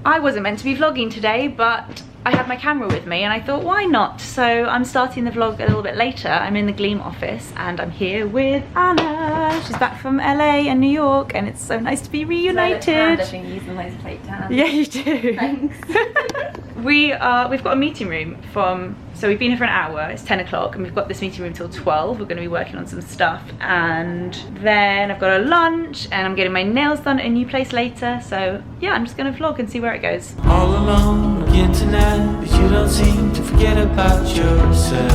I wasn't meant to be vlogging today, but I had my camera with me and I thought, why not? So I'm starting the vlog a little bit later. I'm in the Gleam office and I'm here with Anna. She's back from LA and New York and it's so nice to be reunited. Yeah, you do. Thanks. We've got a meeting room so we've been here for an hour, it's 10 o'clock and we've got this meeting room till 12. We're going to be working on some stuff and then I've got a lunch and I'm getting my nails done at a new place later. So yeah, I'm just going to vlog and see where it goes. All alone on the internet, but you don't seem to forget about yourself.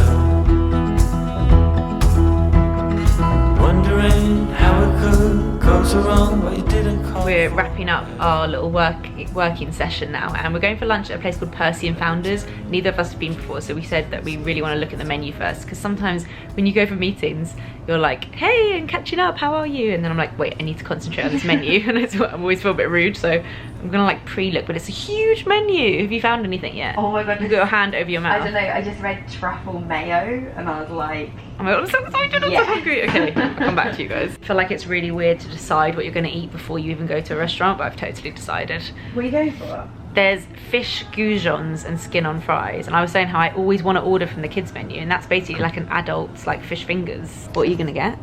Wondering how it could go so wrong, but you didn't call. We're wrapping up our little working session now and we're going for lunch at a place called Percy and Founders. Neither of us have been before, so we said that we really want to look at the menu first, because sometimes when you go for meetings you're like, hey, I'm catching up, how are you? And then I'm like, wait, I need to concentrate on this menu. And I always feel a bit rude, so I'm gonna like pre-look, but it's a huge menu. Have you found anything yet? Oh my god. You got your hand over your mouth. I don't know, I just read truffle mayo and I was like, oh my god, I'm so excited, I'm so hungry. Okay, I'll come back to you guys. I feel like it's really weird to decide what you're gonna eat before you even go to a restaurant, but I've totally decided. What are you going for? There's fish goujons and skin on fries, and I was saying how I always want to order from the kids menu, and that's basically like an adult's like fish fingers. What are you gonna get?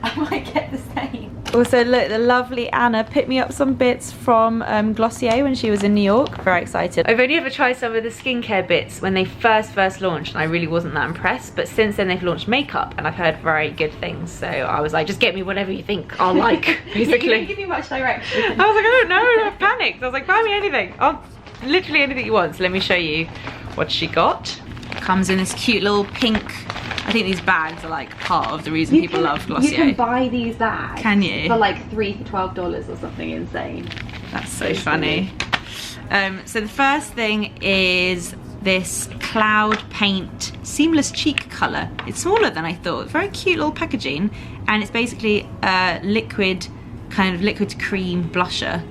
I might get the same. Also look, the lovely Anna picked me up some bits from Glossier when she was in New York. Very excited. I've only ever tried some of the skincare bits when they first launched and I really wasn't that impressed, but since then they've launched makeup and I've heard very good things, so I was like, just get me whatever you think I'll like, basically. You didn't give me much direction. I was like, I don't know, I panicked. I was like, buy me anything. Literally anything you want. So let me show you what she got. Comes in this cute little pink, I think these bags are like part of the reason people love Glossier. You can buy these bags. Can you? For like $3 for $12 or something insane. That's so funny. So the first thing is this cloud paint seamless cheek colour. It's smaller than I thought. Very cute little packaging, and it's basically a liquid cream blusher,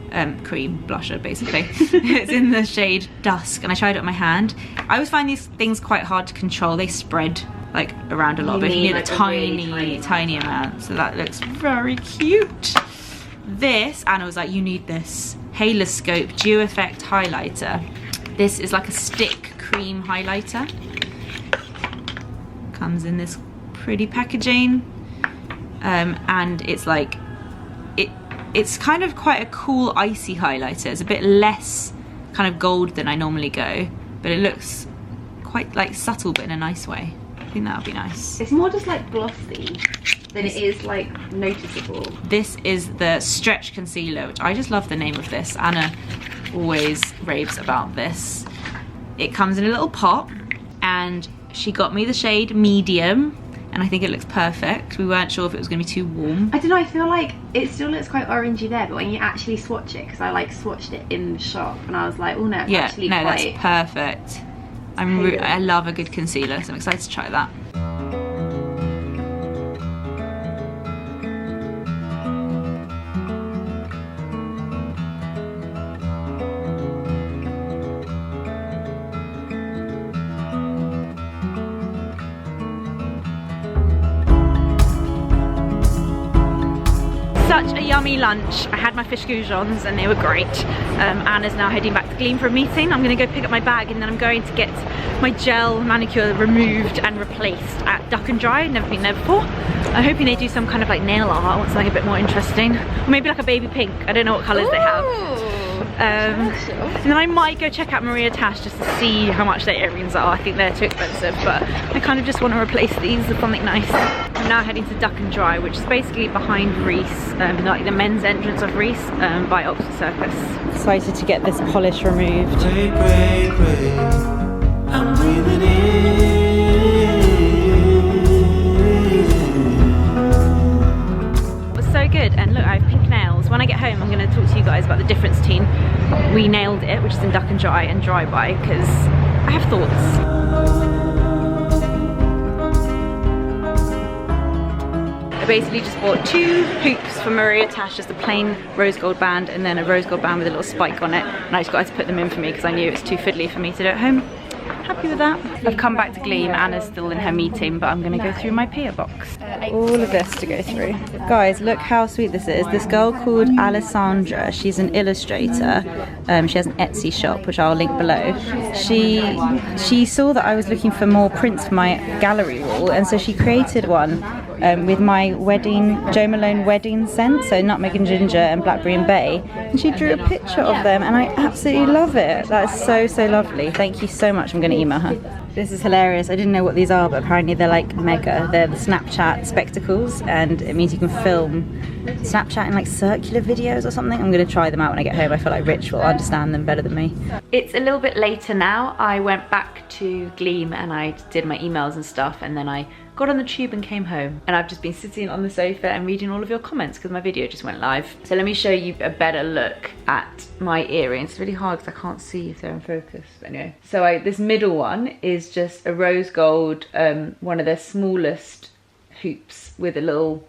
basically. It's in the shade Dusk, and I tried it on my hand. I always find these things quite hard to control. They spread like around a lot, but you need like a tiny amount. So that looks very cute. This, Anna was like, you need this Haloscope Dew Effect highlighter. This is like a stick cream highlighter. Comes in this pretty packaging, and it's like it's kind of quite a cool icy highlighter. It's a bit less kind of gold than I normally go, but it looks quite like subtle but in a nice way. I think that would be nice. It's more just like glossy than it is like noticeable. This is the Stretch Concealer, which I just love the name of this. Anna always raves about this. It comes in a little pot and she got me the shade Medium, and I think it looks perfect. We weren't sure if it was going to be too warm. I don't know, I feel like it still looks quite orangey there, but when you actually swatch it, because I like swatched it in the shop and I was like, oh no, it's actually quite... that's perfect. I love a good concealer, so I'm excited to try that. Such a yummy lunch. I had my fish goujons and they were great. Anna's now heading back to Gleam for a meeting. I'm gonna go pick up my bag and then I'm going to get my gel manicure removed and replaced at Duck and Dry. Never been there before. I'm hoping they do some kind of like nail art. I want something a bit more interesting. Or maybe like a baby pink. I don't know what colours they have. And then I might go check out Maria Tash just to see how much their earrings are. I think they're too expensive, but I kind of just want to replace these with something nice. I'm now heading to Duck and Dry, which is basically behind Reese, like the men's entrance of Reese by Oxford Circus. Excited to get this polish removed. Wait, I'm breathing in. It was so good, and look, I have pink nails. When I get home, I'm going to talk to you guys about the difference between We Nailed It, which is in Duck and Dry, and Dry By, because I have thoughts. I basically just bought 2 hoops for Maria Tash, just a plain rose gold band and then a rose gold band with a little spike on it, and I just got her to put them in for me because I knew it was too fiddly for me to do at home. Happy with that. I've come back to Gleam. Anna's still in her meeting, but I'm going to go through my PO box. all of this to go through. Guys, look how sweet this is. This girl called Alessandra, she's an illustrator. She has an Etsy shop, which I'll link below. She saw that I was looking for more prints for my gallery wall, and so she created one with my wedding, Jo Malone wedding scent, so nutmeg and ginger and blackberry and bay. And she drew a picture of them, and I absolutely love it. That is so, so lovely. Thank you so much. I'm going to email her. This is hilarious. I didn't know what these are, but apparently they're like mega. They're the Snapchat spectacles, and it means you can film Snapchat in like circular videos or something. I'm going to try them out when I get home. I feel like Rich will understand them better than me. It's a little bit later now. I went back to Gleam and I did my emails and stuff, and then I got on the tube and came home, and I've just been sitting on the sofa and reading all of your comments because my video just went live. So let me show you a better look at my earrings. It's really hard because I can't see if they're in focus. But anyway, so this middle one is just a rose gold, one of their smallest hoops with a little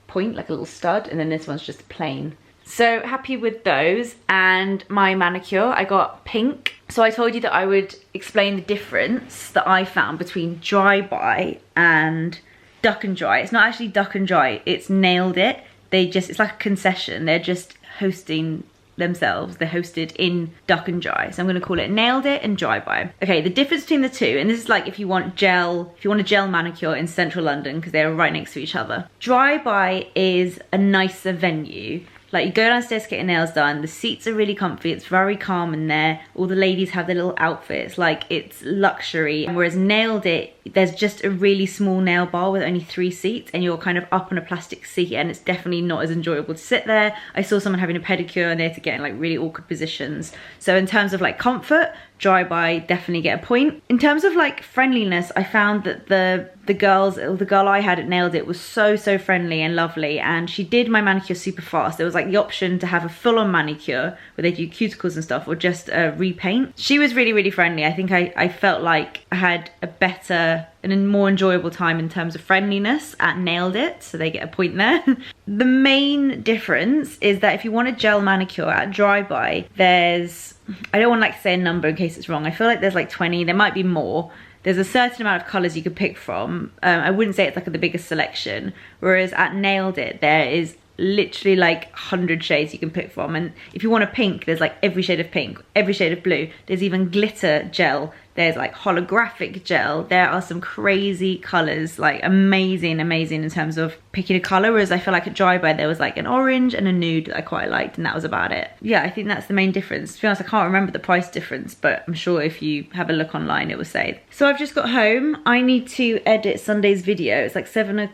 point, like a little stud, and then this one's just plain. So happy with those. And my manicure, I got pink. So I told you that I would explain the difference that I found between Dry By and Duck and Dry. It's not actually Duck and Dry, it's Nailed It. It's like a concession. They're just hosting themselves. They're hosted in Duck and Dry. So I'm gonna call it Nailed It and Dry By. Okay, the difference between the two, and this is like if you want a gel manicure in central London, because they're right next to each other. Dry By is a nicer venue. Like, you go downstairs to get your nails done, the seats are really comfy, it's very calm in there, all the ladies have their little outfits, like it's luxury. Whereas Nailed It, there's just a really small nail bar with only 3 seats, and you're kind of up on a plastic seat, and it's definitely not as enjoyable to sit there. I saw someone having a pedicure and they had to get in like really awkward positions. So in terms of like comfort, Dry By definitely get a point. In terms of like friendliness, I found that the girl I had at Nailed It was so friendly and lovely, and she did my manicure super fast. There was like the option to have a full-on manicure where they do cuticles and stuff, or just a repaint. She was really friendly. I think I felt like I had a better and a more enjoyable time in terms of friendliness at Nailed It, so they get a point there. The main difference is that if you want a gel manicure at Dry By, there's, I don't want to like say a number in case it's wrong, I feel like there's like 20, there might be more. There's a certain amount of colours you could pick from. I wouldn't say it's like the biggest selection, whereas at Nailed It there is literally like 100 shades you can pick from. And if you want a pink, there's like every shade of pink, every shade of blue. There's even glitter gel, there's like holographic gel. There are some crazy colours, like amazing in terms of picking a colour, whereas I feel like at Dry By there was like an orange and a nude that I quite liked, and that was about it. Yeah, I think that's the main difference. To be honest, I can't remember the price difference, but I'm sure if you have a look online it will say. So I've just got home. I need to edit Sunday's video. It's like 7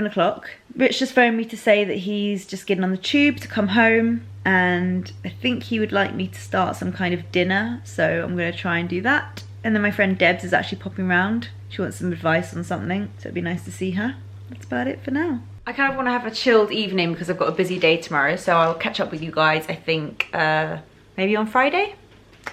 o'clock. Rich just phoned me to say that he's just getting on the tube to come home, and I think he would like me to start some kind of dinner, so I'm going to try and do that. And then my friend Debs is actually popping round. She wants some advice on something, so it'd be nice to see her. That's about it for now. I kind of want to have a chilled evening because I've got a busy day tomorrow, so I'll catch up with you guys, I think, maybe on Friday.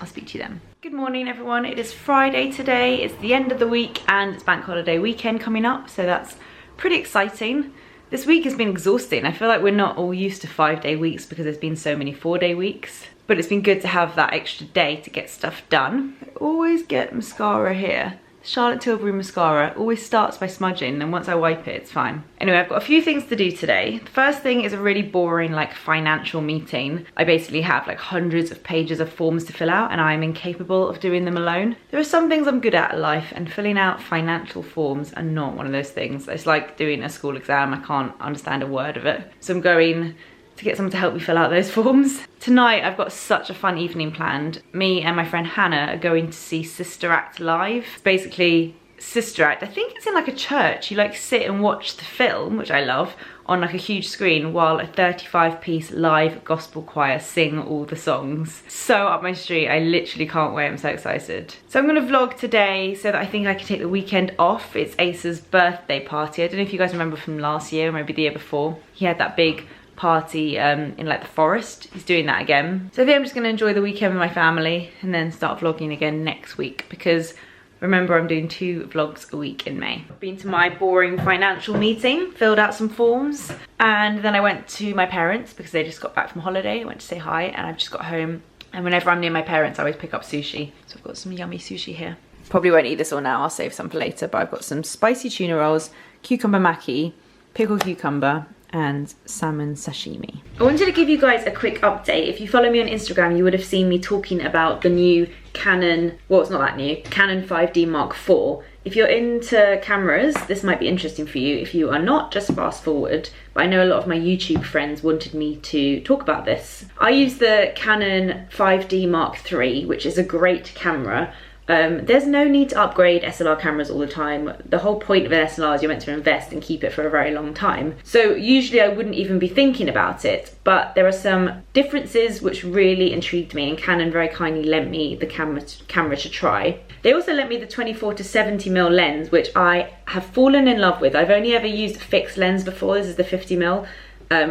I'll speak to you then. Good morning everyone, it is Friday today, it's the end of the week and it's bank holiday weekend coming up, so that's pretty exciting. This week has been exhausting. I feel like we're not all used to 5-day weeks because there's been so many 4-day weeks, but it's been good to have that extra day to get stuff done. I always get mascara here. Charlotte Tilbury mascara always starts by smudging, and once I wipe it, it's fine. Anyway, I've got a few things to do today. The first thing is a really boring like financial meeting. I basically have like hundreds of pages of forms to fill out and I'm incapable of doing them alone. There are some things I'm good at in life, and filling out financial forms are not one of those things. It's like doing a school exam. I can't understand a word of it. So I'm going to get someone to help me fill out those forms. Tonight I've got such a fun evening planned. Me and my friend Hannah are going to see Sister Act live. It's basically Sister Act, I think it's in like a church. You like sit and watch the film, which I love, on like a huge screen while a 35-piece live gospel choir sing all the songs. So up my street, I literally can't wait, I'm so excited. So I'm gonna vlog today so that I think I can take the weekend off. It's Asa's birthday party. I don't know if you guys remember from last year or maybe the year before. He had that big party in like the forest. He's doing that again. So I think I'm just gonna enjoy the weekend with my family and then start vlogging again next week, because remember I'm doing 2 vlogs a week in May. I've been to my boring financial meeting, filled out some forms, and then I went to my parents because they just got back from holiday. I went to say hi, and I've just got home, and whenever I'm near my parents I always pick up sushi. So I've got some yummy sushi here. Probably won't eat this all now, I'll save some for later, but I've got some spicy tuna rolls, cucumber maki, pickled cucumber, and salmon sashimi. I wanted to give you guys a quick update. If you follow me on Instagram, you would have seen me talking about the new Canon, well, it's not that new, Canon 5D Mark IV. If you're into cameras, this might be interesting for you. If you are not, just fast forward. But I know a lot of my YouTube friends wanted me to talk about this. I use the Canon 5D Mark III, which is a great camera. There's no need to upgrade SLR cameras all the time. The whole point of an SLR is you're meant to invest and keep it for a very long time. So usually I wouldn't even be thinking about it, but there are some differences which really intrigued me, and Canon very kindly lent me the camera to try. They also lent me the 24 to 70mm lens, which I have fallen in love with. I've only ever used a fixed lens before. This is the 50mm.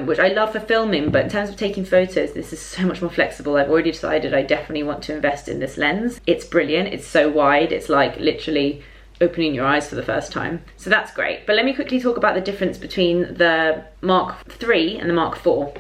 Which I love for filming, but in terms of taking photos, this is so much more flexible. I've already decided I definitely want to invest in this lens. It's brilliant, it's so wide, it's like literally opening your eyes for the first time. So that's great. But let me quickly talk about the difference between the Mark III and the Mark IV.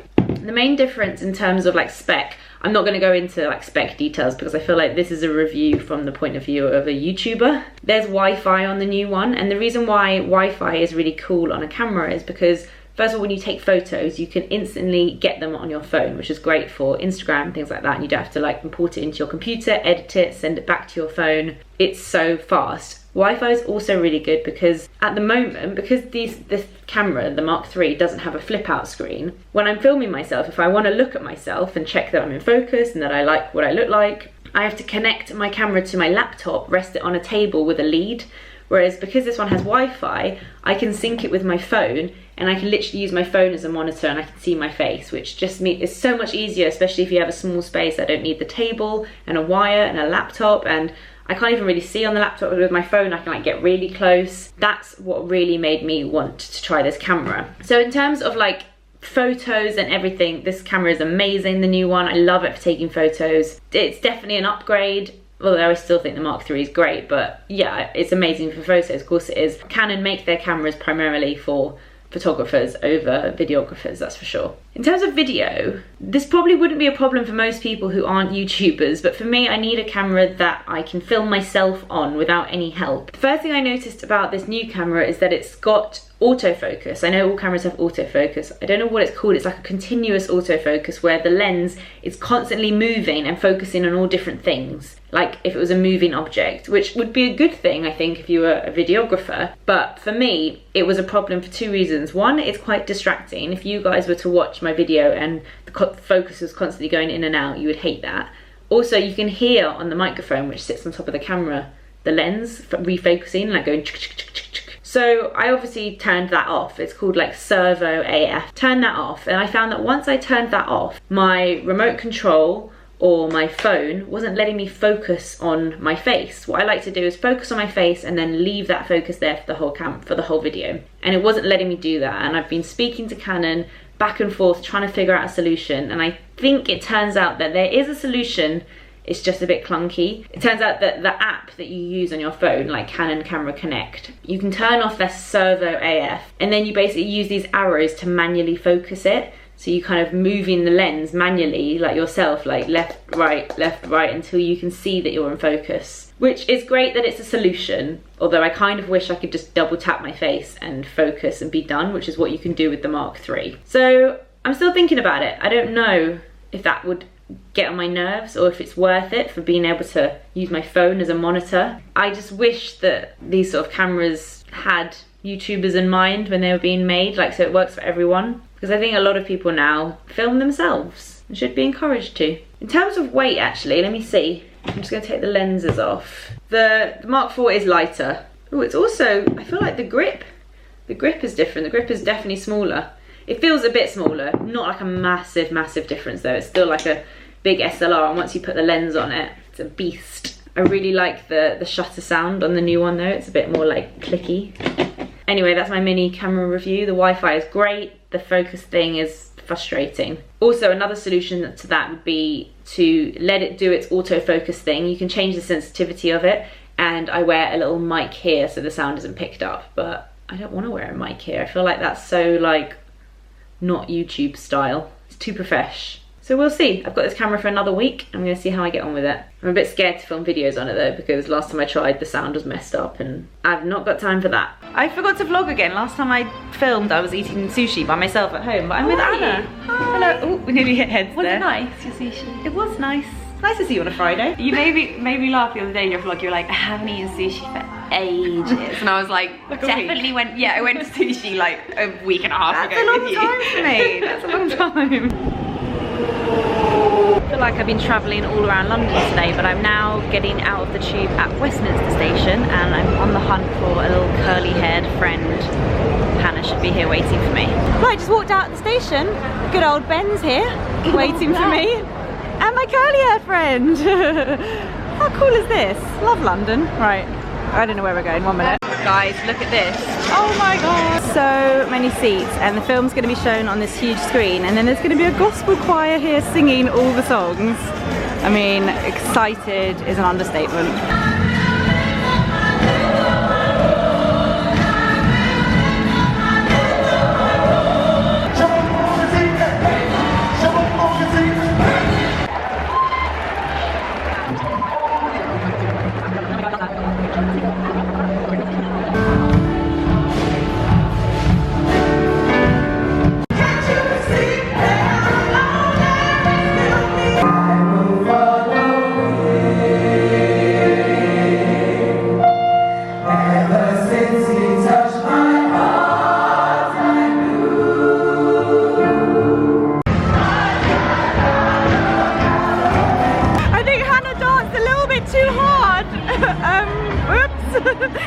The main difference in terms of like spec, I'm not going to go into like spec details because I feel like this is a review from the point of view of a YouTuber. There's Wi-Fi on the new one, and the reason why Wi-Fi is really cool on a camera is because first of all, when you take photos, you can instantly get them on your phone, which is great for Instagram, things like that. And you don't have to like import it into your computer, edit it, send it back to your phone. It's so fast. Wi-Fi is also really good because at the moment, because this camera, the Mark III, doesn't have a flip out screen, when I'm filming myself, if I want to look at myself and check that I'm in focus and that I like what I look like, I have to connect my camera to my laptop, rest it on a table with a lead. Whereas because this one has Wi-Fi, I can sync it with my phone, and I can literally use my phone as a monitor and I can see my face, which just is so much easier, especially if you have a small space. I don't need the table and a wire and a laptop, and I can't even really see on the laptop. With my phone I can like get really close. That's what really made me want to try this camera. So in terms of like photos and everything, this camera is amazing, the new one. I love it for taking photos. It's definitely an upgrade. Although I still think the Mark III is great, but yeah, it's amazing for photos, of course it is. Canon make their cameras primarily for photographers over videographers, that's for sure. In terms of video, this probably wouldn't be a problem for most people who aren't YouTubers, but for me, I need a camera that I can film myself on without any help. The first thing I noticed about this new camera is that it's got autofocus. I know all cameras have autofocus. I don't know what it's called. It's like a continuous autofocus where the lens is constantly moving and focusing on all different things, like if it was a moving object, which would be a good thing, I think, if you were a videographer. But for me, it was a problem for two reasons. One, it's quite distracting. If you guys were to watch my video and the focus was constantly going in and out, you would hate that. Also, you can hear on the microphone, which sits on top of the camera, the lens refocusing, like going chick, chick, chick, chick, chick. So I obviously turned that off. It's called like servo AF. Turn that off, and I found that once I turned that off, my remote control or my phone wasn't letting me focus on my face. What I like to do is focus on my face and then leave that focus there for the whole video. And it wasn't letting me do that. And I've been speaking to Canon back and forth trying to figure out a solution, and I think it turns out that there is a solution. It's just a bit clunky. It turns out that the app that you use on your phone, like Canon Camera Connect, you can turn off their servo AF, and then you basically use these arrows to manually focus it. So you kind of moving the lens manually, like yourself, like left, right, until you can see that you're in focus. Which is great that it's a solution, although I kind of wish I could just double tap my face and focus and be done, which is what you can do with the Mark III. So I'm still thinking about it. I don't know if that would get on my nerves or if it's worth it for being able to use my phone as a monitor. I just wish that these sort of cameras had YouTubers in mind when they were being made, like, so it works for everyone. Because I think a lot of people now film themselves and should be encouraged to. In terms of weight, actually, let me see. I'm just going to take the lenses off. The Mark IV is lighter. Oh, it's also, I feel like the grip is different. The grip is definitely smaller. It feels a bit smaller, not like a massive, massive difference though. It's still like a big SLR, and once you put the lens on it, it's a beast. I really like the shutter sound on the new one though. It's a bit more like clicky. Anyway, that's my mini camera review. The Wi-Fi is great. The focus thing is frustrating. Also, another solution to that would be to let it do its autofocus thing. You can change the sensitivity of it, and I wear a little mic here so the sound isn't picked up, but I don't want to wear a mic here. I feel like that's so like not YouTube style. It's too profesh. So we'll see. I've got this camera for another week. I'm gonna see how I get on with it. I'm a bit scared to film videos on it though, because last time I tried the sound was messed up and I've not got time for that. I forgot to vlog again. Last time I filmed I was eating sushi by myself at home, but I'm with Anna. Hello. Oh, we nearly hit heads Was there. it nice, your sushi? It was nice. It's nice to see you on a Friday. You made me laugh the other day in your vlog. You were like, I haven't eaten sushi for ages. And I was like, Like a definitely went, yeah, I went to sushi like a week and a half That's ago a long with you. time for me. That's a long time. I feel like I've been travelling all around London today, but I'm now getting out of the tube at Westminster Station and I'm on the hunt for a little curly haired friend. Hannah should be here waiting for me. Right, just walked out of the station. Good old Ben's here waiting for me. And my curly haired friend. How cool is this? Love London. Right, I don't know where we're going, 1 minute. Guys, look at this. Oh my god. So many seats and the film's going to be shown on this huge screen and then there's going to be a gospel choir here singing all the songs. I mean, excited is an understatement.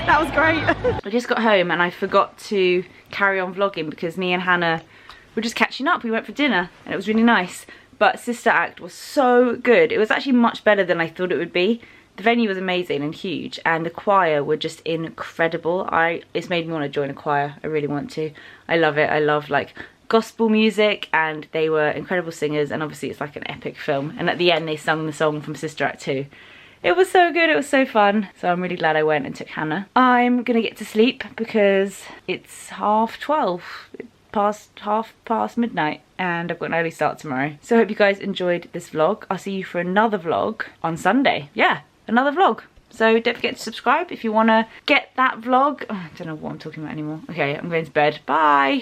That was great. I just got home and I forgot to carry on vlogging because me and Hannah were just catching up. We went for dinner and it was really nice. But Sister Act was so good. It was actually much better than I thought it would be. The venue was amazing and huge and the choir were just incredible. It's made me want to join a choir. I really want to. I love it. I love like gospel music and they were incredible singers and obviously it's like an epic film. And at the end they sung the song from Sister Act 2. It was so good, it was so fun. So I'm really glad I went and took Hannah. I'm gonna get to sleep because it's 12:30, half past midnight and I've got an early start tomorrow. So I hope you guys enjoyed this vlog. I'll see you for another vlog on Sunday. Yeah, another vlog. So don't forget to subscribe if you wanna get that vlog. Oh, I don't know what I'm talking about anymore. Okay, I'm going to bed, bye.